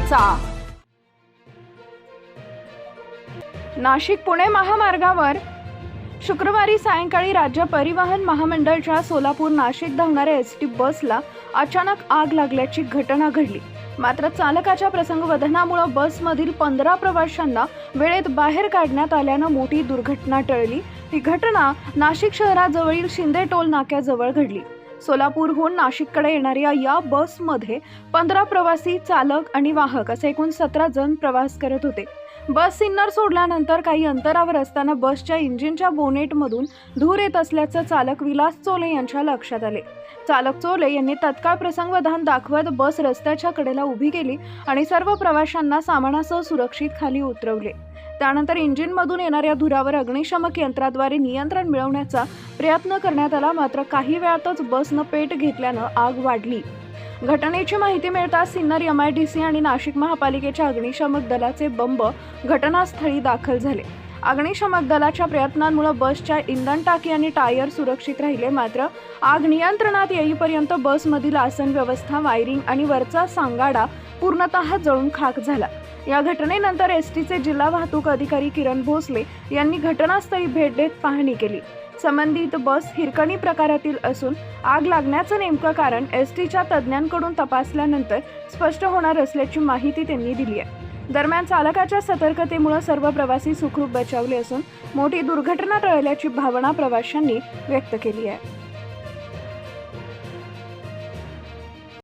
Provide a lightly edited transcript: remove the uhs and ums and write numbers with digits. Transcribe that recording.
घडायचा। नाशिक पुणे महामार्गावर शुक्रवारी सायंकाळी राज्य परिवहन महामंडळाच्या सोलापूर नाशिक धावणाऱ्या एसटी बसला अचानक आग लागल्याची घटना घडली। मात्र चालकाच्या प्रसंगवदनामुळे बसमधील 15 प्रवाशांना वेळेत बाहेर काढण्यात आल्यानं मोठी दुर्घटना टळली। ही घटना नाशिक शहराजवळील शिंदे टोल नाक्याजवळ घडली। सोलापूरहून नाशिककडे येणाऱ्या या बसमध्ये 15 प्रवासी, चालक आणि वाहक असे एकूण 17 जण प्रवास करत होते। बस सिन्नर सोडल्यानंतर काही अंतरावर असताना बसच्या इंजिनच्या बोनेटमधून धूर येत असल्याचं चालक विलास चोले यांच्या लक्षात आले। चालक चोले यांनी तत्काळ प्रसंगवधान दाखवत बस रस्त्याच्या कडेला उभी केली आणि सर्व प्रवाशांना सामानासह सुरक्षित खाली उतरवले। त्यानंतर इंजिनमधून येणाऱ्या धुरावर अग्निशमक यंत्राद्वारे नियंत्रण मिळवण्याचा प्रयत्न करण्यात आला। मात्र काही वेळातच बसनं पेट घेतल्यानं आग वाढली। घटनेची माहिती मिळताच सिन्नर MIDC आणि नाशिक महापालिकेच्या अग्निशमक दलाचे बंब घटनास्थळी दाखल झाले। अग्निशमक दलाच्या प्रयत्नांमुळे बसच्या इंधन टाकी आणि टायर सुरक्षित राहिले। मात्र आग नियंत्रणात येईपर्यंत बसमधील आसन व्यवस्था, वायरिंग आणि वरचा सांगाडा पूर्णतः जळून खाक झाला। या घटनेनंतर एसटीचे जिल्हा वाहतूक अधिकारी किरण भोसले यांनी घटनास्थळी भेट देत पाहणी केली। संबंधित बस हिरकणी प्रकारातील असून आग लागण्याचं नेमकं कारण एसटीच्या तज्ज्ञांकडून तपासल्यानंतर स्पष्ट होणार असल्याची माहिती त्यांनी दिली आहे। दरम्यान चालकाच्या सतर्कतेमुळे सर्व प्रवासी सुखरूप बचावले असून मोठी दुर्घटना टळल्याची भावना प्रवाशांनी व्यक्त केली आहे।